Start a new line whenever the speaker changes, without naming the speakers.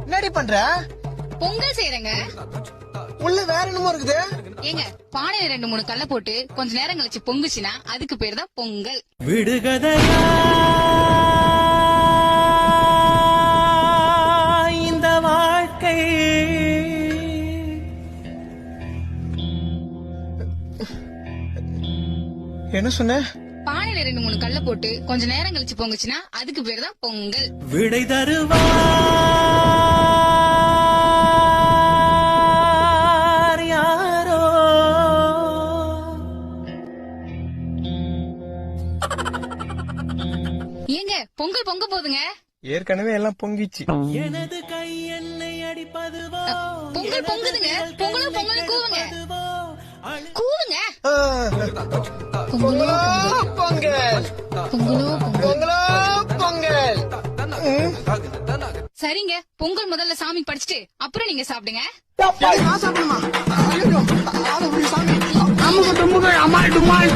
என்னடி பண்ற?
பொங்கல் செய்யறேங்க.
உள்ள வேற என்னமோ இருக்குது.
ஏங்க பானையில 2-3 கல்ல போட்டு கொஞ்ச நேரம் கழிச்சு பொங்குச்சுன்னா அதுக்கு பேர் தான் பொங்கல்.
விடுகதையா இந்த வாழ்க்கை.
என்ன சொன்ன?
பானையில 2-3 கல்ல போட்டு கொஞ்ச நேரம் கழிச்சு பொங்குச்சுன்னா அதுக்கு பேர் தான் பொங்கல்.
விடை தருவா யாரோ.
ஏங்க பொங்கல் பொங்க போதுங்க.
ஏற்கனவே எல்லாம் பொங்கிச்சு.
எனது கை என்னை அடிப்பதுவோ.
பொங்கல் பொங்குதுங்க. பொங்கலும் பொங்கலும் கூவுங்க. கூவுங்க.
பொங்கலோ பொங்கல்,
பொங்கலோ பொங்கல்.
பொங்கலோ பொங்கல்.
சரிங்க பொங்கல் முதல்ல சாமி படிச்சுட்டு அப்புறம் நீங்க சாப்பிடுங்க.
நான் சாப்பிடுமா? ஐயோ, சாமி. அம்முக்கு தும்முக்கு அம்மா டுமால்.